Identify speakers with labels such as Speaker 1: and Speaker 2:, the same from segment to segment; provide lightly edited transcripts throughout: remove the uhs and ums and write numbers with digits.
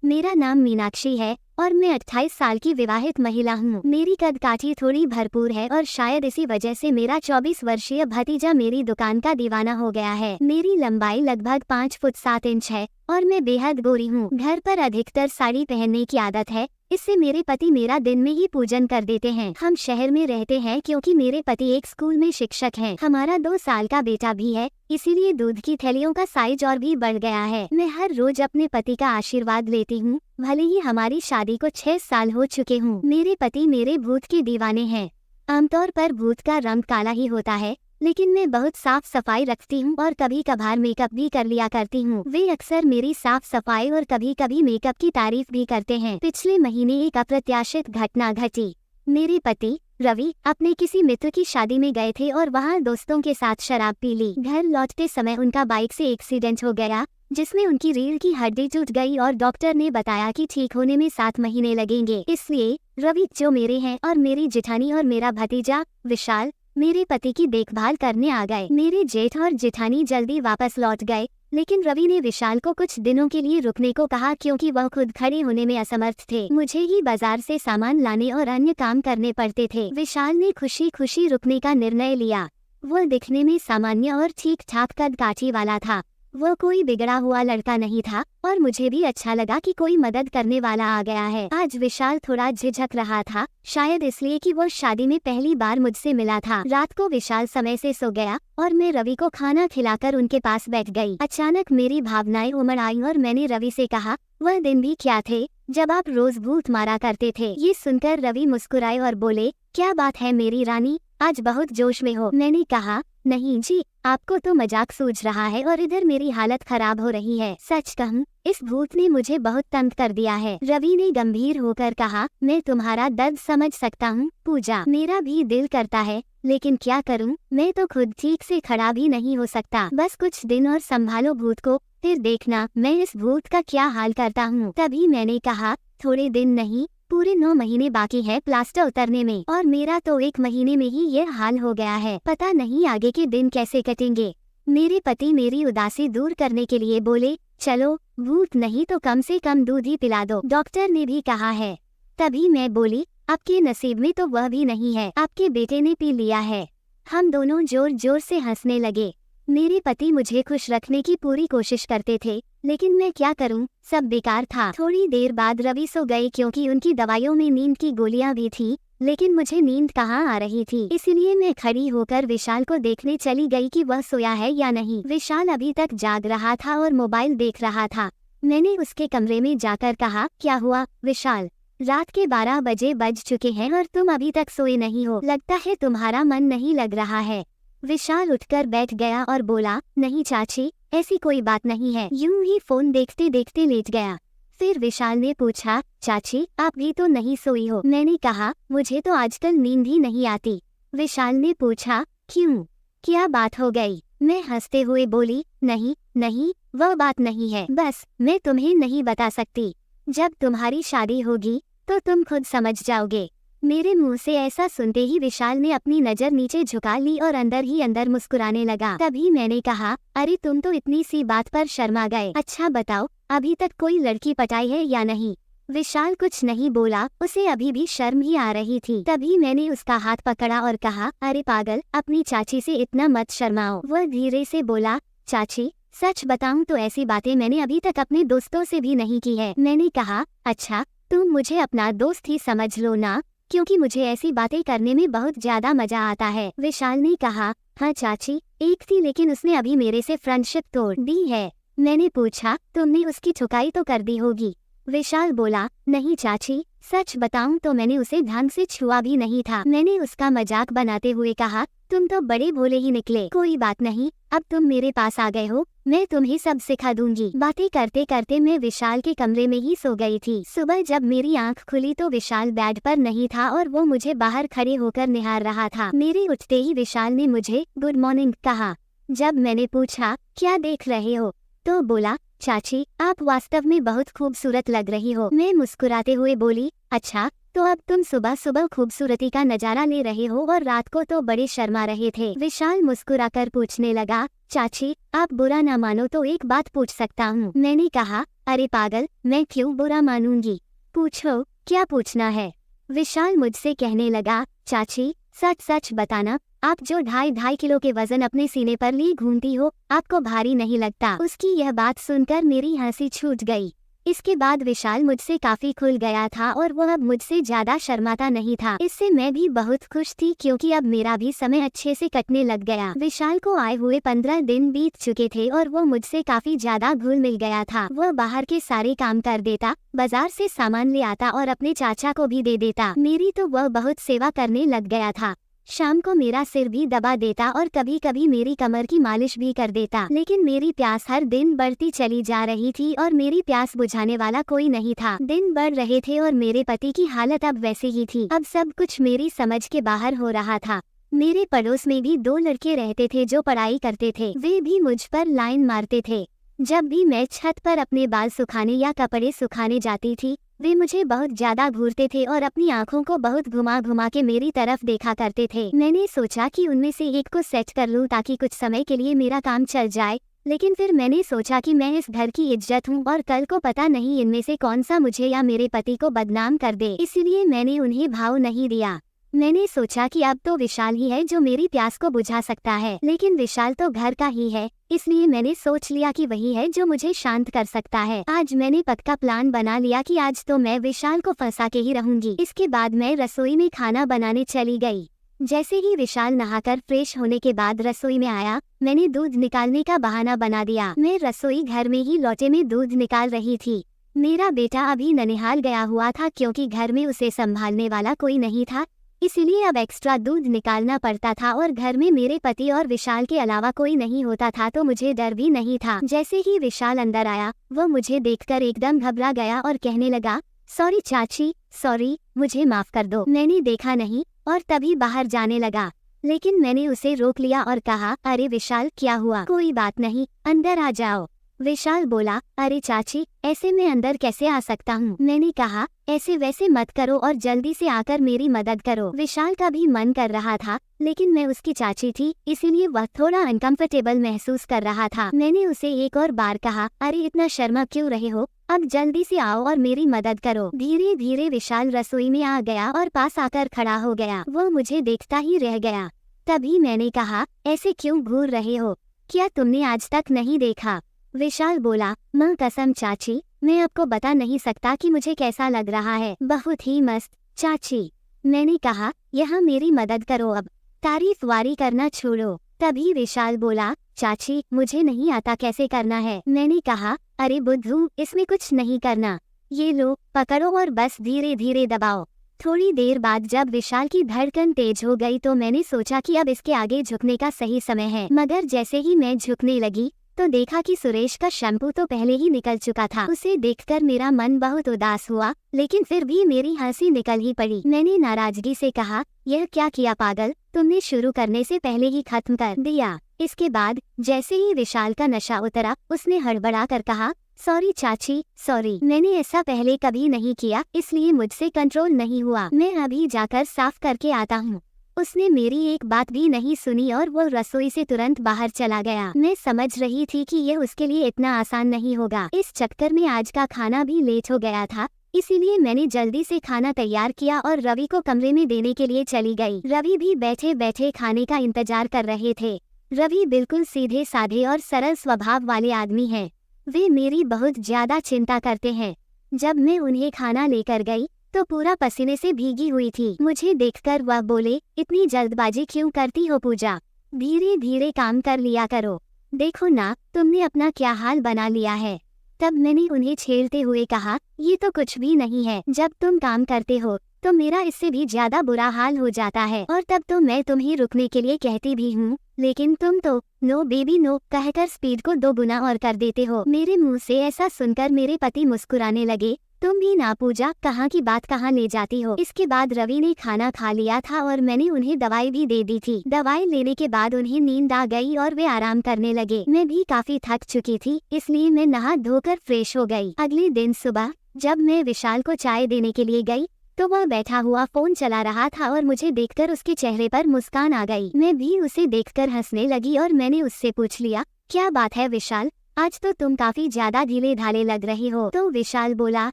Speaker 1: मेरा नाम मीनाक्षी है और मैं 28 साल की विवाहित महिला हूँ। मेरी कदकाठी थोड़ी भरपूर है और शायद इसी वजह से मेरा 24 वर्षीय भतीजा मेरी दुकान का दीवाना हो गया है। मेरी लंबाई लगभग 5 फुट 7 इंच है और मैं बेहद गोरी हूँ। घर पर अधिकतर साड़ी पहनने की आदत है, इससे मेरे पति मेरा दिन में ही पूजन कर देते हैं। हम शहर में रहते हैं क्योंकि मेरे पति एक स्कूल में शिक्षक हैं। हमारा 2 साल का बेटा भी है, इसीलिए दूध की थैलियों का साइज और भी बढ़ गया है। मैं हर रोज अपने पति का आशीर्वाद लेती हूँ, भले ही हमारी शादी को 6 साल हो चुके हूँ। मेरे पति मेरे भूत के दीवाने हैं। आमतौर पर भूत का रंग काला ही होता है, लेकिन मैं बहुत साफ सफाई रखती हूँ और कभी कभार मेकअप भी कर लिया करती हूँ। वे अक्सर मेरी साफ सफाई और कभी कभी मेकअप की तारीफ भी करते हैं। पिछले महीने एक अप्रत्याशित घटना घटी। मेरे पति रवि अपने किसी मित्र की शादी में गए थे और वहाँ दोस्तों के साथ शराब पी ली। घर लौटते समय उनका बाइक से एक्सीडेंट हो गया, जिसमें उनकी रीढ़ की हड्डी टूट गई और डॉक्टर ने बताया कि ठीक होने में 7 महीने लगेंगे। इसलिए रवि जो मेरे हैं और मेरी जेठानी और मेरा भतीजा विशाल मेरे पति की देखभाल करने आ गए। मेरे जेठ और जेठानी जल्दी वापस लौट गए, लेकिन रवि ने विशाल को कुछ दिनों के लिए रुकने को कहा क्योंकि वह खुद खड़े होने में असमर्थ थे। मुझे ही बाजार से सामान लाने और अन्य काम करने पड़ते थे। विशाल ने खुशी खुशी रुकने का निर्णय लिया। वह दिखने में सामान्य और ठीक ठाक कदकाठी वाला था। वह कोई बिगड़ा हुआ लड़का नहीं था और मुझे भी अच्छा लगा कि कोई मदद करने वाला आ गया है। आज विशाल थोड़ा झिझक रहा था, शायद इसलिए कि वो शादी में पहली बार मुझसे मिला था। रात को विशाल समय से सो गया और मैं रवि को खाना खिलाकर उनके पास बैठ गई। अचानक मेरी भावनाएं उमड़ आई और मैंने रवि से कहा, वह दिन भी क्या थे जब आप रोज भूत मारा करते थे। ये सुनकर रवि मुस्कुराए और बोले, क्या बात है मेरी रानी, आज बहुत जोश में हो। मैंने कहा, नहीं जी, आपको तो मजाक सूझ रहा है और इधर मेरी हालत खराब हो रही है। सच कहूँ, इस भूत ने मुझे बहुत तंग कर दिया है। रवि ने गंभीर होकर कहा, मैं तुम्हारा दर्द समझ सकता हूँ पूजा, मेरा भी दिल करता है, लेकिन क्या करूँ, मैं तो खुद ठीक से खड़ा भी नहीं हो सकता। बस कुछ दिन और संभालो भूत को, फिर देखना मैं इस भूत का क्या हाल करता हूँ। तभी मैंने कहा, थोड़े दिन नहीं, पूरे 9 महीने बाकी है प्लास्टर उतरने में और मेरा तो 1 महीने में ही ये हाल हो गया है। पता नहीं आगे के दिन कैसे कटेंगे। मेरे पति मेरी उदासी दूर करने के लिए बोले, चलो भूत नहीं तो कम से कम दूध ही पिला दो, डॉक्टर ने भी कहा है। तभी मैं बोली, आपके नसीब में तो वह भी नहीं है, आपके बेटे ने पी लिया है। हम दोनों जोर जोर से हंसने लगे। मेरे पति मुझे खुश रखने की पूरी कोशिश करते थे, लेकिन मैं क्या करूं, सब बेकार था। थोड़ी देर बाद रवि सो गए क्योंकि उनकी दवाइयों में नींद की गोलियां भी थी, लेकिन मुझे नींद कहाँ आ रही थी। इसीलिए मैं खड़ी होकर विशाल को देखने चली गई कि वह सोया है या नहीं। विशाल अभी तक जाग रहा था और मोबाइल देख रहा था। मैंने उसके कमरे में जाकर कहा, क्या हुआ विशाल, रात के 12 बजे बज चुके हैं और तुम अभी तक सोए नहीं हो, लगता है तुम्हारा मन नहीं लग रहा है। विशाल उठकर बैठ गया और बोला, नहीं चाची, ऐसी कोई बात नहीं है। यूं ही फोन देखते देखते लेट गया। फिर विशाल ने पूछा, चाची आप भी तो नहीं सोई हो। मैंने कहा, मुझे तो आजकल नींद ही नहीं आती। विशाल ने पूछा, क्यों, क्या बात हो गई। मैं हंसते हुए बोली, नहीं नहीं, वह बात नहीं है, बस मैं तुम्हें नहीं बता सकती। जब तुम्हारी शादी होगी तो तुम खुद समझ जाओगे। मेरे मुंह से ऐसा सुनते ही विशाल ने अपनी नजर नीचे झुका ली और अंदर ही अंदर मुस्कुराने लगा। तभी मैंने कहा, अरे तुम तो इतनी सी बात पर शर्मा गए। अच्छा बताओ, अभी तक कोई लड़की पटाई है या नहीं। विशाल कुछ नहीं बोला, उसे अभी भी शर्म ही आ रही थी। तभी मैंने उसका हाथ पकड़ा और कहा, अरे पागल, अपनी चाची से इतना मत शर्माओ। वह धीरे से बोला, चाची सच बताऊं तो ऐसी बातें मैंने अभी तक अपने दोस्तों से भी नहीं की है। मैंने कहा, अच्छा तुम मुझे अपना दोस्त ही समझ लो ना, क्योंकि मुझे ऐसी बातें करने में बहुत ज्यादा मजा आता है। विशाल ने कहा, हाँ चाची, एक थी लेकिन उसने अभी मेरे से फ्रेंडशिप तोड़ दी है। मैंने पूछा, तुमने उसकी ठुकाई तो कर दी होगी। विशाल बोला, नहीं चाची, सच बताऊं तो मैंने उसे ढंग से छुआ भी नहीं था। मैंने उसका मजाक बनाते हुए कहा, तुम तो बड़े भोले ही निकले। कोई बात नहीं, अब तुम मेरे पास आ गए हो, मैं तुम्हें सब सिखा दूंगी। बातें करते करते मैं विशाल के कमरे में ही सो गई थी। सुबह जब मेरी आंख खुली तो विशाल बेड पर नहीं था और वो मुझे बाहर खड़े होकर निहार रहा था। मेरे उठते ही विशाल ने मुझे गुड मॉर्निंग कहा। जब मैंने पूछा, क्या देख रहे हो, तो बोला, चाची आप वास्तव में बहुत खूबसूरत लग रही हो। मैं मुस्कुराते हुए बोली, अच्छा तो अब तुम सुबह सुबह खूबसूरती का नजारा ले रहे हो और रात को तो बड़े शर्मा रहे थे। विशाल मुस्कुराकर पूछने लगा, चाची आप बुरा ना मानो तो एक बात पूछ सकता हूँ। मैंने कहा, अरे पागल, मैं क्यों बुरा मानूंगी, पूछो क्या पूछना है। विशाल मुझसे कहने लगा, चाची सच सच बताना, आप जो 2.5 किलो के वजन अपने सीने पर लिए घूमती हो, आपको भारी नहीं लगता। उसकी यह बात सुनकर मेरी हंसी छूट गई। इसके बाद विशाल मुझसे काफी खुल गया था और वह अब मुझसे ज्यादा शर्माता नहीं था। इससे मैं भी बहुत खुश थी क्योंकि अब मेरा भी समय अच्छे से कटने लग गया। विशाल को आए हुए 15 दिन बीत चुके थे और वो मुझसे काफी ज्यादा घुल मिल गया था। वह बाहर के सारे काम कर देता, बाजार से सामान ले आता और अपने चाचा को भी दे देता। मेरी तो वह बहुत सेवा करने लग गया था। शाम को मेरा सिर भी दबा देता और कभी कभी मेरी कमर की मालिश भी कर देता। लेकिन मेरी प्यास हर दिन बढ़ती चली जा रही थी और मेरी प्यास बुझाने वाला कोई नहीं था। दिन बढ़ रहे थे और मेरे पति की हालत अब वैसे ही थी। अब सब कुछ मेरी समझ के बाहर हो रहा था। मेरे पड़ोस में भी 2 लड़के रहते थे जो पढ़ाई करते थे। वे भी मुझ पर लाइन मारते थे। जब भी मैं छत पर अपने बाल सुखाने या कपड़े सुखाने जाती थी, वे मुझे बहुत ज्यादा घूरते थे और अपनी आंखों को बहुत घुमा घुमा के मेरी तरफ देखा करते थे। मैंने सोचा कि उनमें से एक को सेट कर लूं ताकि कुछ समय के लिए मेरा काम चल जाए। लेकिन फिर मैंने सोचा कि मैं इस घर की इज्जत हूं और कल को पता नहीं इनमें से कौन सा मुझे या मेरे पति को बदनाम कर दे, इसलिए मैंने उन्हें भाव नहीं दिया। मैंने सोचा कि अब तो विशाल ही है जो मेरी प्यास को बुझा सकता है, लेकिन विशाल तो घर का ही है, इसलिए मैंने सोच लिया कि वही है जो मुझे शांत कर सकता है। आज मैंने पक्का प्लान बना लिया कि आज तो मैं विशाल को फंसा के ही रहूंगी। इसके बाद मैं रसोई में खाना बनाने चली गई। जैसे ही विशाल नहाकर फ्रेश होने के बाद रसोई में आया, मैंने दूध निकालने का बहाना बना दिया। मैं रसोई घर में ही लोटे में दूध निकाल रही थी। मेरा बेटा अभी ननिहाल गया हुआ था क्योंकि घर में उसे संभालने वाला कोई नहीं था, इसीलिए अब एक्स्ट्रा दूध निकालना पड़ता था और घर में मेरे पति और विशाल के अलावा कोई नहीं होता था तो मुझे डर भी नहीं था। जैसे ही विशाल अंदर आया, वो मुझे देखकर एकदम घबरा गया और कहने लगा, सॉरी चाची, सॉरी, मुझे माफ कर दो, मैंने देखा नहीं, और तभी बाहर जाने लगा। लेकिन मैंने उसे रोक लिया और कहा, अरे विशाल क्या हुआ? कोई बात नहीं, अंदर आ जाओ। विशाल बोला, अरे चाची, ऐसे मैं अंदर कैसे आ सकता हूँ? मैंने कहा, ऐसे वैसे मत करो और जल्दी से आकर मेरी मदद करो। विशाल का भी मन कर रहा था, लेकिन मैं उसकी चाची थी, इसीलिए वह थोड़ा अनकंफर्टेबल महसूस कर रहा था। मैंने उसे एक और बार कहा, अरे इतना शर्मा क्यों रहे हो? अब जल्दी से आओ और मेरी मदद करो। धीरे धीरे विशाल रसोई में आ गया और पास आकर खड़ा हो गया। वो मुझे देखता ही रह गया। तभी मैंने कहा, ऐसे क्यों घूर रहे हो? क्या तुमने आज तक नहीं देखा? विशाल बोला, माँ कसम चाची, मैं आपको बता नहीं सकता कि मुझे कैसा लग रहा है। बहुत ही मस्त चाची। मैंने कहा, यहाँ मेरी मदद करो, अब तारीफ वारी करना छोड़ो। तभी विशाल बोला, चाची मुझे नहीं आता कैसे करना है। मैंने कहा, अरे बुद्धू, इसमें कुछ नहीं करना, ये लो पकड़ो और बस धीरे धीरे दबाओ। थोड़ी देर बाद जब विशाल की धड़कन तेज हो गई तो मैंने सोचा कि अब इसके आगे झुकने का सही समय है। मगर जैसे ही मैं झुकने लगी तो देखा कि सुरेश का शैम्पू तो पहले ही निकल चुका था। उसे देखकर मेरा मन बहुत उदास हुआ, लेकिन फिर भी मेरी हंसी निकल ही पड़ी। मैंने नाराजगी से कहा, यह क्या किया पागल, तुमने शुरू करने से पहले ही खत्म कर दिया। इसके बाद जैसे ही विशाल का नशा उतरा, उसने हड़बड़ा कर कहा, सॉरी चाची, सॉरी, मैंने ऐसा पहले कभी नहीं किया, इसलिए मुझसे कंट्रोल नहीं हुआ, मैं अभी जाकर साफ करके आता हूँ। उसने मेरी एक बात भी नहीं सुनी और वो रसोई से तुरंत बाहर चला गया। मैं समझ रही थी कि यह उसके लिए इतना आसान नहीं होगा। इस चक्कर में आज का खाना भी लेट हो गया था, इसीलिए मैंने जल्दी से खाना तैयार किया और रवि को कमरे में देने के लिए चली गई। रवि भी बैठे बैठे खाने का इंतजार कर रहे थे। रवि बिल्कुल सीधे साधे और सरल स्वभाव वाले आदमी हैं। वे मेरी बहुत ज्यादा चिंता करते हैं। जब मैं उन्हें खाना लेकर गई तो पूरा पसीने से भीगी हुई थी। मुझे देखकर वह बोले, इतनी जल्दबाजी क्यों करती हो पूजा, धीरे धीरे काम कर लिया करो, देखो ना तुमने अपना क्या हाल बना लिया है। तब मैंने उन्हें छेड़ते हुए कहा, ये तो कुछ भी नहीं है, जब तुम काम करते हो तो मेरा इससे भी ज्यादा बुरा हाल हो जाता है, और तब तो मैं तुम्हें रुकने के लिए कहती भी हूँ, लेकिन तुम तो नो बेबी नो कहकर स्पीड को 2 गुना और कर देते हो। मेरे मुंह से ऐसा सुनकर मेरे पति मुस्कुराने लगे, तुम भी ना पूजा, कहाँ की बात कहाँ ले जाती हो। इसके बाद रवि ने खाना खा लिया था और मैंने उन्हें दवाई भी दे दी थी। दवाई लेने के बाद उन्हें नींद आ गई और वे आराम करने लगे। मैं भी काफी थक चुकी थी, इसलिए मैं नहा धोकर फ्रेश हो गई। अगले दिन सुबह जब मैं विशाल को चाय देने के लिए गई तो वह बैठा हुआ फोन चला रहा था और मुझे देखकर उसके चेहरे पर मुस्कान आ गई। मैं भी उसे देखकर हंसने लगी और मैंने उससे पूछ लिया, क्या बात है विशाल, आज तो तुम काफी ज्यादा ढीले ढाले लग रही हो। तो विशाल बोला,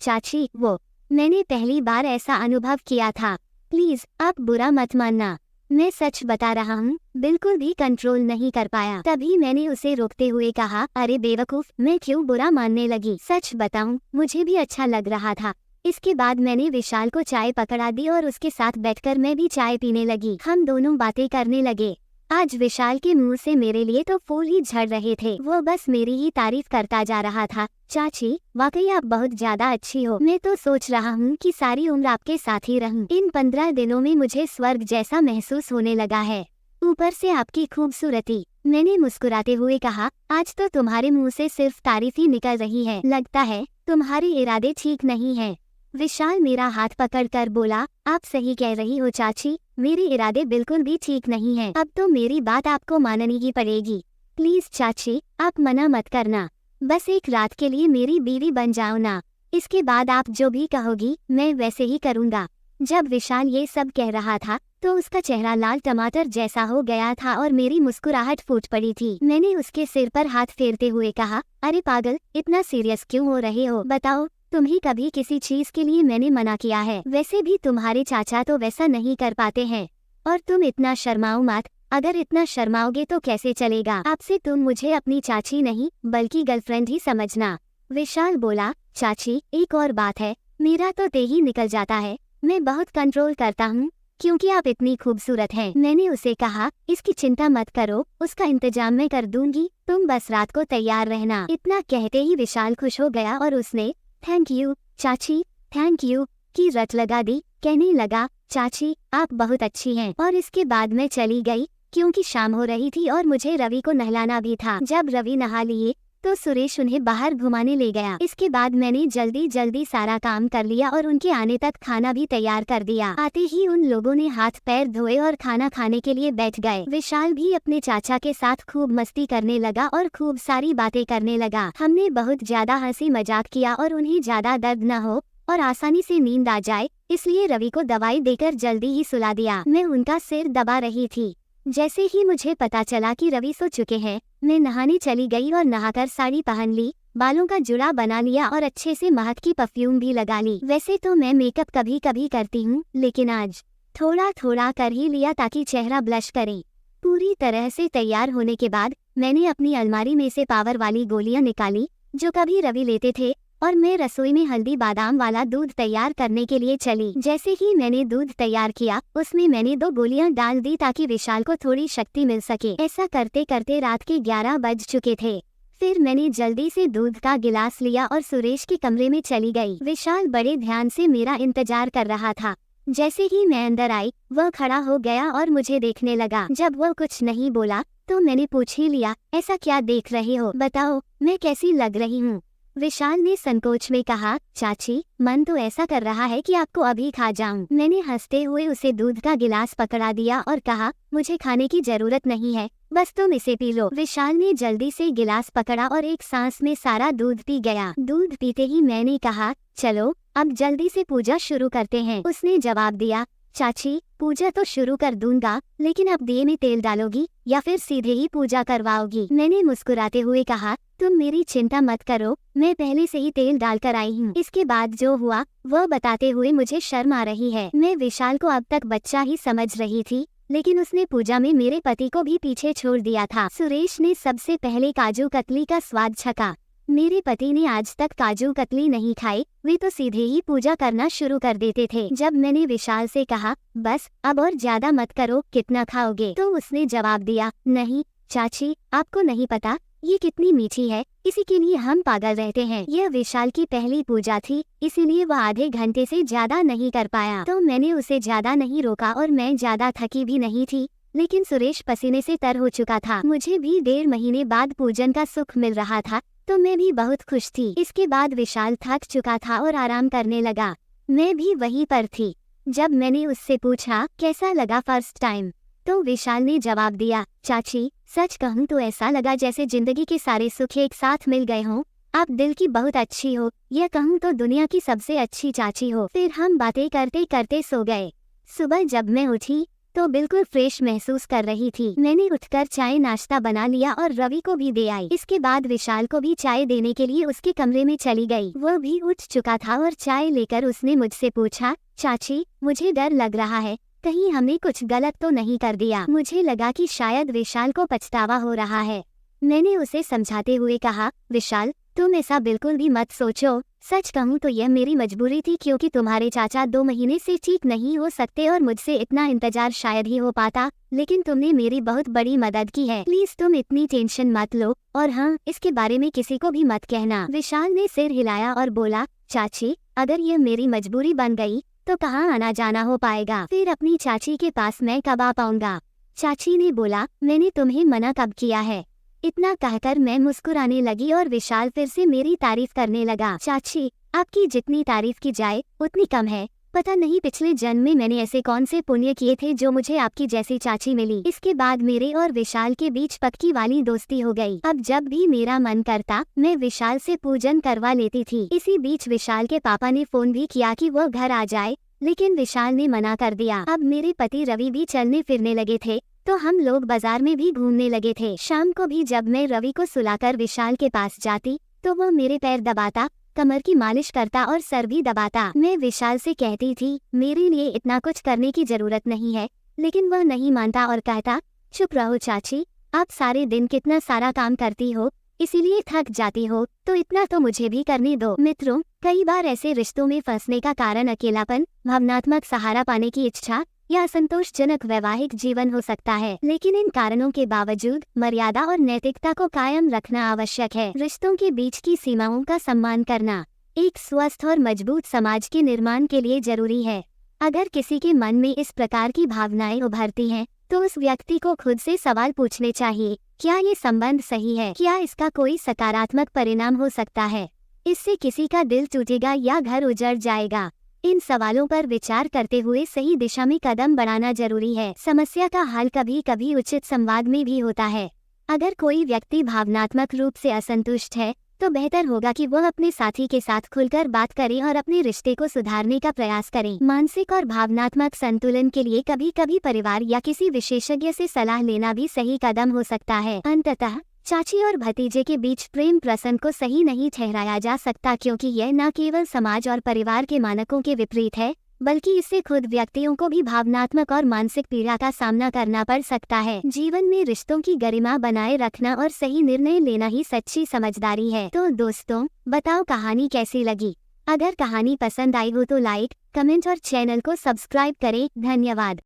Speaker 1: चाची वो मैंने पहली बार ऐसा अनुभव किया था, प्लीज आप बुरा मत मानना, मैं सच बता रहा हूँ, बिल्कुल भी कंट्रोल नहीं कर पाया। तभी मैंने उसे रोकते हुए कहा, अरे बेवकूफ, मैं क्यों बुरा मानने लगी, सच बताऊँ मुझे भी अच्छा लग रहा था। इसके बाद मैंने विशाल को चाय पकड़ा दी और उसके साथ बैठकर मैं भी चाय पीने लगी। हम दोनों बातें करने लगे। आज विशाल के मुंह से मेरे लिए तो फूल ही झड़ रहे थे, वो बस मेरी ही तारीफ करता जा रहा था। चाची वाकई आप बहुत ज्यादा अच्छी हो, मैं तो सोच रहा हूँ कि सारी उम्र आपके साथ ही रहूं। इन 15 दिनों में मुझे स्वर्ग जैसा महसूस होने लगा है, ऊपर से आपकी खूबसूरती। मैंने मुस्कुराते हुए कहा, आज तो तुम्हारे मुँह से सिर्फ तारीफ ही निकल रही है, लगता है तुम्हारे इरादे ठीक नहीं है। विशाल मेरा हाथ पकड़कर बोला, आप सही कह रही हो चाची, मेरे इरादे बिल्कुल भी ठीक नहीं हैं। अब तो मेरी बात आपको माननी ही पड़ेगी। प्लीज चाची आप मना मत करना, बस एक रात के लिए मेरी बीवी बन जाओ ना, इसके बाद आप जो भी कहोगी मैं वैसे ही करूँगा। जब विशाल ये सब कह रहा था तो उसका चेहरा लाल टमाटर जैसा हो गया था और मेरी मुस्कुराहट फूट पड़ी थी। मैंने उसके सिर पर हाथ फेरते हुए कहा, अरे पागल, इतना सीरियस क्यों हो रहे हो, बताओ तुम ही कभी किसी चीज के लिए मैंने मना किया है? वैसे भी तुम्हारे चाचा तो वैसा नहीं कर पाते हैं, और तुम इतना शर्माओ मत, अगर इतना शर्माओगे तो कैसे चलेगा। आपसे तुम मुझे अपनी चाची नहीं बल्कि गर्लफ्रेंड ही समझना। विशाल बोला, चाची एक और बात है, मेरा तो ते ही निकल जाता है, मैं बहुत कंट्रोल करता हूँ क्योंकि आप इतनी खूबसूरत हैं। मैंने उसे कहा, इसकी चिंता मत करो, उसका इंतजाम मैं कर दूंगी, तुम बस रात को तैयार रहना। इतना कहते ही विशाल खुश हो गया और उसने थैंक यू चाची, थैंक यू की रट लगा दी। कहने लगा, चाची आप बहुत अच्छी हैं। और इसके बाद मैं चली गई क्योंकि शाम हो रही थी और मुझे रवि को नहलाना भी था। जब रवि नहा लिए तो सुरेश उन्हें बाहर घुमाने ले गया। इसके बाद मैंने जल्दी जल्दी सारा काम कर लिया और उनके आने तक खाना भी तैयार कर दिया। आते ही उन लोगों ने हाथ पैर धोए और खाना खाने के लिए बैठ गए। विशाल भी अपने चाचा के साथ खूब मस्ती करने लगा और खूब सारी बातें करने लगा। हमने बहुत ज्यादा हंसी मजाक किया और उन्हें ज्यादा दर्द न हो और आसानी से नींद आ जाए, इसलिए रवि को दवाई देकर जल्दी ही सुला दिया। मैं उनका सिर दबा रही थी। जैसे ही मुझे पता चला कि रवि सो चुके हैं, मैं नहाने चली गई और नहाकर साड़ी पहन ली, बालों का जुड़ा बना लिया और अच्छे से महक की परफ्यूम भी लगा ली। वैसे तो मैं मेकअप कभी कभी करती हूँ, लेकिन आज थोड़ा थोड़ा कर ही लिया ताकि चेहरा ब्लश करे। पूरी तरह से तैयार होने के बाद मैंने अपनी अलमारी में से पावर वाली गोलियां निकाली जो कभी रवि लेते थे, और मैं रसोई में हल्दी बादाम वाला दूध तैयार करने के लिए चली। जैसे ही मैंने दूध तैयार किया उसमें मैंने 2 गोलियां डाल दी ताकि विशाल को थोड़ी शक्ति मिल सके। ऐसा करते करते रात के 11 बज चुके थे। फिर मैंने जल्दी से दूध का गिलास लिया और सुरेश के कमरे में चली गई। विशाल बड़े ध्यान से मेरा इंतजार कर रहा था। जैसे ही मैं अंदर आई वह खड़ा हो गया और मुझे देखने लगा। जब वह कुछ नहीं बोला तो मैंने पूछ ही लिया, ऐसा क्या देख रहे हो, बताओ मैं कैसी लग रही हूँ? विशाल ने संकोच में कहा, चाची मन तो ऐसा कर रहा है कि आपको अभी खा जाऊं। मैंने हंसते हुए उसे दूध का गिलास पकड़ा दिया और कहा, मुझे खाने की जरूरत नहीं है, बस तुम इसे पी लो। विशाल ने जल्दी से गिलास पकड़ा और एक सांस में सारा दूध पी गया। दूध पीते ही मैंने कहा, चलो अब जल्दी से पूजा शुरू करते हैं। उसने जवाब दिया, चाची पूजा तो शुरू कर दूंगा, लेकिन अब दिए में तेल डालोगी या फिर सीधे ही पूजा करवाओगी? मैंने मुस्कुराते हुए कहा, तुम मेरी चिंता मत करो, मैं पहले से ही तेल डालकर आई हूँ। इसके बाद जो हुआ वह बताते हुए मुझे शर्म आ रही है। मैं विशाल को अब तक बच्चा ही समझ रही थी, लेकिन उसने पूजा में मेरे पति को भी पीछे छोड़ दिया था। सुरेश ने सबसे पहले काजू कतली का स्वाद चखा। मेरे पति ने आज तक काजू कतली नहीं खाई, वे तो सीधे ही पूजा करना शुरू कर देते थे। जब मैंने विशाल से कहा, बस अब और ज्यादा मत करो, कितना खाओगे? तो उसने जवाब दिया, नहीं चाची आपको नहीं पता ये कितनी मीठी है, इसी के लिए हम पागल रहते हैं। यह विशाल की पहली पूजा थी, इसीलिए वह आधे घंटे से ज्यादा नहीं कर पाया। तो मैंने उसे ज्यादा नहीं रोका और मैं ज्यादा थकी भी नहीं थी, लेकिन सुरेश पसीने से तर हो चुका था। मुझे भी 1.5 महीने बाद पूजन का सुख मिल रहा था, तो मैं भी बहुत खुश थी। इसके बाद विशाल थक चुका था और आराम करने लगा। मैं भी वहीं पर थी। जब मैंने उससे पूछा कैसा लगा फर्स्ट टाइम, तो विशाल ने जवाब दिया, चाची सच कहूँ तो ऐसा लगा जैसे जिंदगी के सारे सुख एक साथ मिल गए हों। आप दिल की बहुत अच्छी हो, यह कहूँ तो दुनिया की सबसे अच्छी चाची हो। फिर हम बातें करते करते सो गए। सुबह जब मैं उठी तो बिल्कुल फ्रेश महसूस कर रही थी। मैंने उठकर चाय नाश्ता बना लिया और रवि को भी दे आई। इसके बाद विशाल को भी चाय देने के लिए उसके कमरे में चली गई। वह भी उठ चुका था और चाय लेकर उसने मुझसे पूछा, चाची, मुझे डर लग रहा है, कहीं हमने कुछ गलत तो नहीं कर दिया। मुझे लगा कि शायद विशाल को पछतावा हो रहा है। मैंने उसे समझाते हुए कहा, विशाल, तुम ऐसा बिल्कुल भी मत सोचो। सच कहूँ तो यह मेरी मजबूरी थी, क्योंकि तुम्हारे चाचा 2 महीने से ठीक नहीं हो सकते और मुझसे इतना इंतजार शायद ही हो पाता, लेकिन तुमने मेरी बहुत बड़ी मदद की है। प्लीज तुम इतनी टेंशन मत लो, और हाँ, इसके बारे में किसी को भी मत कहना। विशाल ने सिर हिलाया और बोला, चाची, अगर यह मेरी मजबूरी बन गई तो कहाँ आना जाना हो पाएगा? फिर अपनी चाची के पास मैं कब आ पाऊंगा? चाची ने बोला, मैंने तुम्हें मना कब किया है? इतना कहकर मैं मुस्कुराने लगी और विशाल फिर से मेरी तारीफ करने लगा। चाची, आपकी जितनी तारीफ की जाए उतनी कम है। पता नहीं पिछले जन्म में मैंने ऐसे कौन से पुण्य किए थे जो मुझे आपकी जैसी चाची मिली। इसके बाद मेरे और विशाल के बीच पक्की वाली दोस्ती हो गई। अब जब भी मेरा मन करता मैं विशाल से पूजन करवा लेती थी। इसी बीच विशाल के पापा ने फोन भी किया कि वो घर आ जाए, लेकिन विशाल ने मना कर दिया। अब मेरे पति रवि भी चलने फिरने लगे थे, तो हम लोग बाजार में भी घूमने लगे थे। शाम को भी जब मैं रवि को सुलाकर विशाल के पास जाती तो वह मेरे पैर दबाता, कमर की मालिश करता और सर भी दबाता। मैं विशाल से कहती थी, मेरे लिए इतना कुछ करने की जरूरत नहीं है, लेकिन वह नहीं मानता और कहता, चुप रहो चाची, आप सारे दिन कितना सारा काम करती हो, इसीलिए थक जाती हो, तो इतना तो मुझे भी करने दो। मित्रों, कई बार ऐसे रिश्तों में फंसने का कारण अकेलापन, भावनात्मक सहारा पाने की इच्छा या असंतोषजनक वैवाहिक जीवन हो सकता है, लेकिन इन कारणों के बावजूद मर्यादा और नैतिकता को कायम रखना आवश्यक है। रिश्तों के बीच की सीमाओं का सम्मान करना एक स्वस्थ और मजबूत समाज के निर्माण के लिए जरूरी है। अगर किसी के मन में इस प्रकार की भावनाएं उभरती हैं, तो उस व्यक्ति को खुद से सवाल पूछने चाहिए, क्या ये संबंध सही है? क्या इसका कोई सकारात्मक परिणाम हो सकता है? इससे किसी का दिल टूटेगा या घर उजड़ जाएगा? इन सवालों पर विचार करते हुए सही दिशा में कदम बढ़ाना जरूरी है। समस्या का हल कभी कभी उचित संवाद में भी होता है। अगर कोई व्यक्ति भावनात्मक रूप से असंतुष्ट है, तो बेहतर होगा कि वह अपने साथी के साथ खुलकर बात करे और अपने रिश्ते को सुधारने का प्रयास करे। मानसिक और भावनात्मक संतुलन के लिए कभी कभी परिवार या किसी विशेषज्ञ से सलाह लेना भी सही कदम हो सकता है। अंततः चाची और भतीजे के बीच प्रेम प्रसंग को सही नहीं ठहराया जा सकता, क्योंकि यह न केवल समाज और परिवार के मानकों के विपरीत है, बल्कि इससे खुद व्यक्तियों को भी भावनात्मक और मानसिक पीड़ा का सामना करना पड़ सकता है। जीवन में रिश्तों की गरिमा बनाए रखना और सही निर्णय लेना ही सच्ची समझदारी है। तो दोस्तों, बताओ कहानी कैसी लगी? अगर कहानी पसंद आई हो तो लाइक, कमेंट और चैनल को सब्सक्राइब करें। धन्यवाद।